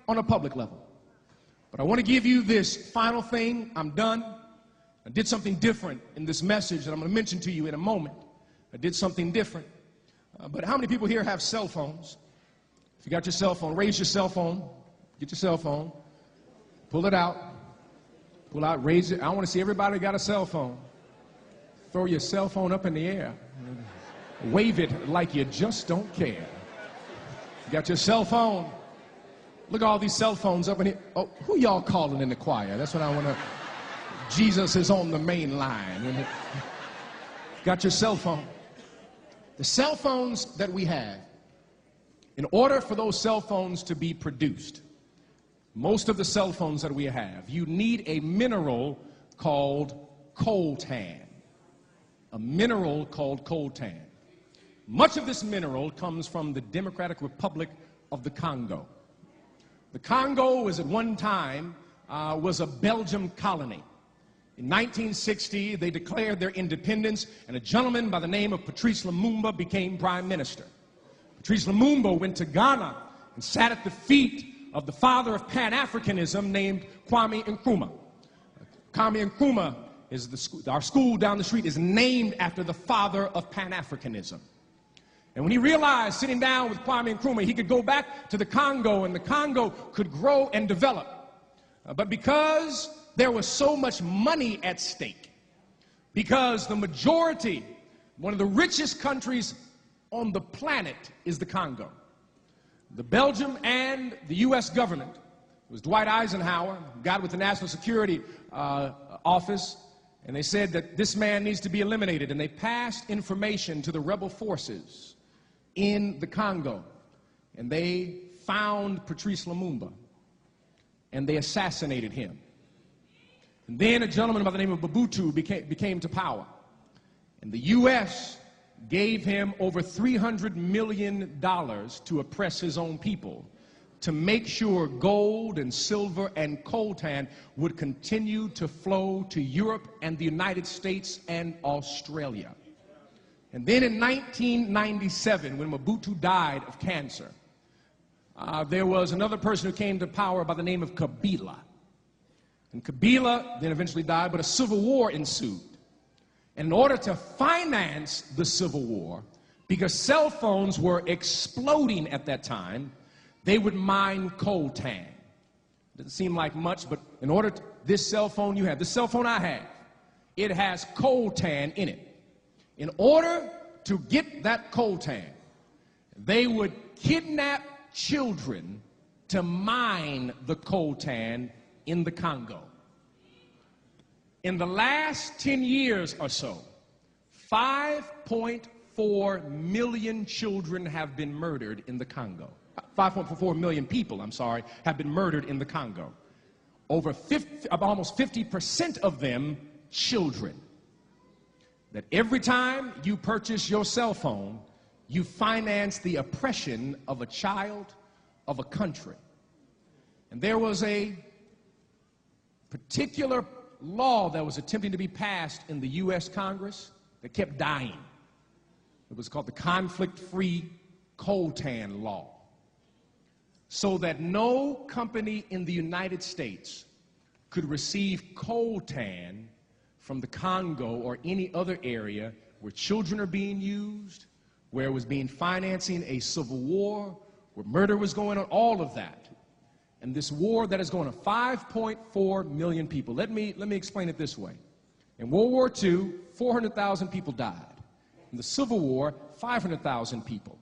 on a public level. But I want to give you this final thing. I'm done. I did something different in this message that I'm going to mention to you in a moment. I did something different. But how many people here have cell phones? If you got your cell phone, raise your cell phone. Get your cell phone. Pull it out. Pull out, raise it. I want to see everybody got a cell phone. Throw your cell phone up in the air. Wave it like you just don't care. You got your cell phone. Look at all these cell phones up in here. Oh, who y'all calling in the choir? That's what I want to. Jesus is on the main line. Got your cell phone. The cell phones that we have, in order for those cell phones to be produced, most of the cell phones that we have, you need a mineral called coltan. A mineral called coltan. Much of this mineral comes from the Democratic Republic of the Congo. The Congo was at one time was a Belgian colony. In 1960, they declared their independence, and a gentleman by the name of Patrice Lumumba became prime minister. Patrice Lumumba went to Ghana and sat at the feet of the father of Pan-Africanism named Kwame Nkrumah. Kwame Nkrumah is our school down the street is named after the father of Pan-Africanism. And when he realized, sitting down with Kwame Nkrumah, he could go back to the Congo, and the Congo could grow and develop. But because there was so much money at stake, because the majority, one of the richest countries on the planet is the Congo. The Belgium and the U.S. government, it was Dwight Eisenhower, got with the National Security Office, and they said that this man needs to be eliminated, and they passed information to the rebel forces in the Congo, and they found Patrice Lumumba, and they assassinated him. And then a gentleman by the name of Mobutu became to power, and the U.S. gave him over $300 million to oppress his own people, to make sure gold and silver and coltan would continue to flow to Europe and the United States and Australia. And then in 1997, when Mobutu died of cancer, there was another person who came to power by the name of Kabila. And Kabila then eventually died, but a civil war ensued. And in order to finance the civil war, because cell phones were exploding at that time, they would mine coltan. Doesn't seem like much, but in order to, this cell phone you have, the cell phone I have, it has coltan in it. In order to get that coltan, they would kidnap children to mine the coltan in the Congo. In the last 10 years or so, 5.4 million children have been murdered in the Congo. 5.4 million people, have been murdered in the Congo. Almost 50% of them children. That every time you purchase your cell phone, you finance the oppression of a child, of a country. And there was a particular law that was attempting to be passed in the U.S. Congress that kept dying. It was called the Conflict-Free Coltan Law. So that no company in the United States could receive coltan from the Congo or any other area where children are being used, where it was being financing a civil war, where murder was going on, all of that. And this war that is going on, 5.4 million people. Let me explain it this way. In World War II, 400,000 people died. In the Civil War, 500,000 people.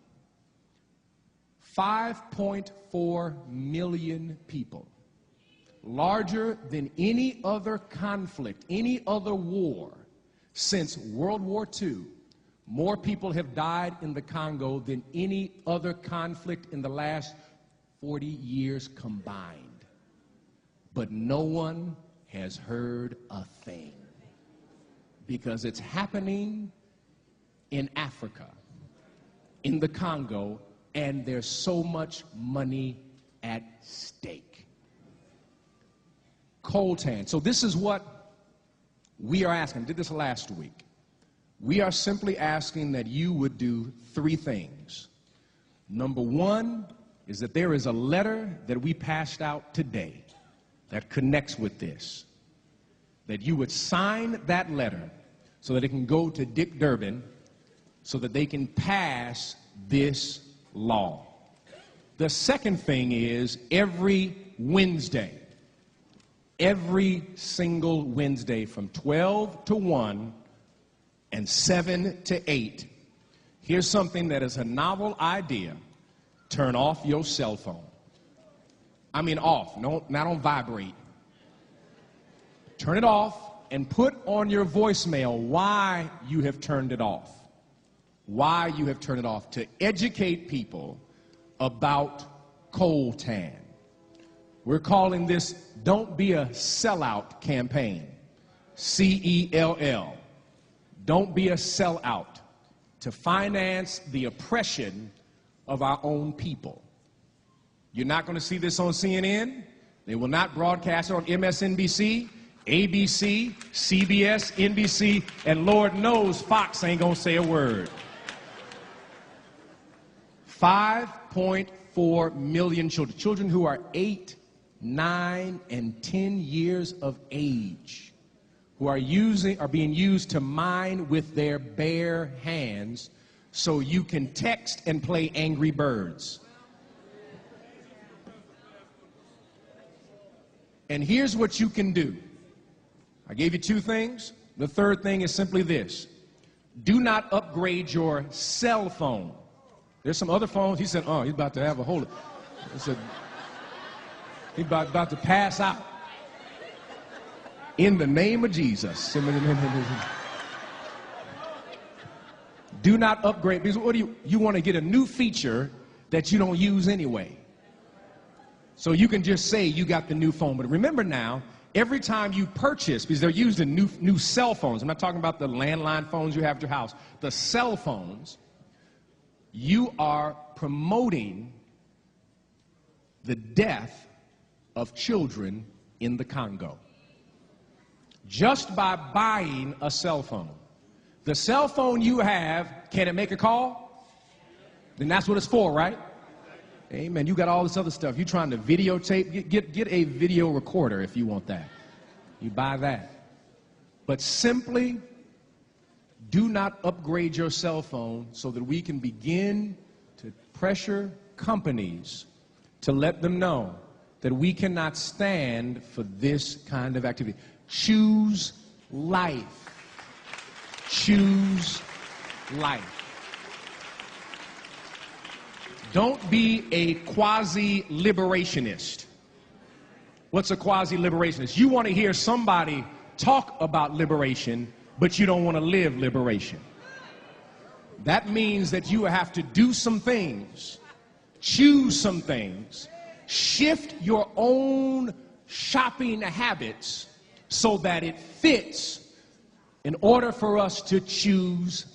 5.4 million people. Larger than any other conflict, any other war since World War II. More people have died in the Congo than any other conflict in the last 40 years combined. But no one has heard a thing, because it's happening in Africa, in the Congo, and there's so much money at stake. Coltan. So this is what we are asking. I did this last week. We are simply asking that you would do three things. Number one, is that there is a letter that we passed out today that connects with this. That you would sign that letter so that it can go to Dick Durbin so that they can pass this law. The second thing is every Wednesday, every single Wednesday from 12 to 1 and 7 to 8, here's something that is a novel idea. Turn off your cell phone. I mean off, no, not on vibrate. Turn it off and put on your voicemail why you have turned it off. Why you have turned it off, to educate people about coltan. We're calling this Don't Be a Sellout campaign. C-E-L-L. Don't be a sellout, to finance the oppression of our own people. You're not going to see this on CNN. They will not broadcast it on MSNBC, ABC, CBS, NBC, and Lord knows Fox ain't going to say a word. 5.4 million children, children who are 8, 9, and 10 years of age, who are being used to mine with their bare hands so you can text and play Angry Birds. And here's what you can do. I gave you 2 things. The third thing is simply this. Do not upgrade your cell phone. There's some other phones. He said, oh, he's about to have a whole... He said, he's about to pass out. In the name of Jesus. Do not upgrade. Because what do you want to get a new feature that you don't use anyway. So you can just say you got the new phone. But remember now, every time you purchase, because they're used in new cell phones. I'm not talking about the landline phones you have at your house. The cell phones, you are promoting the death of children in the Congo. Just by buying a cell phone. The cell phone you have, can it make a call? Then that's what it's for, right? Amen. You got all this other stuff. You're trying to videotape. Get a video recorder if you want that. You buy that. But simply do not upgrade your cell phone so that we can begin to pressure companies to let them know that we cannot stand for this kind of activity. Choose life. Choose life. Don't be a quasi-liberationist. What's a quasi-liberationist? You want to hear somebody talk about liberation, but you don't want to live liberation. That means that you have to do some things, choose some things, shift your own shopping habits so that it fits in order for us to choose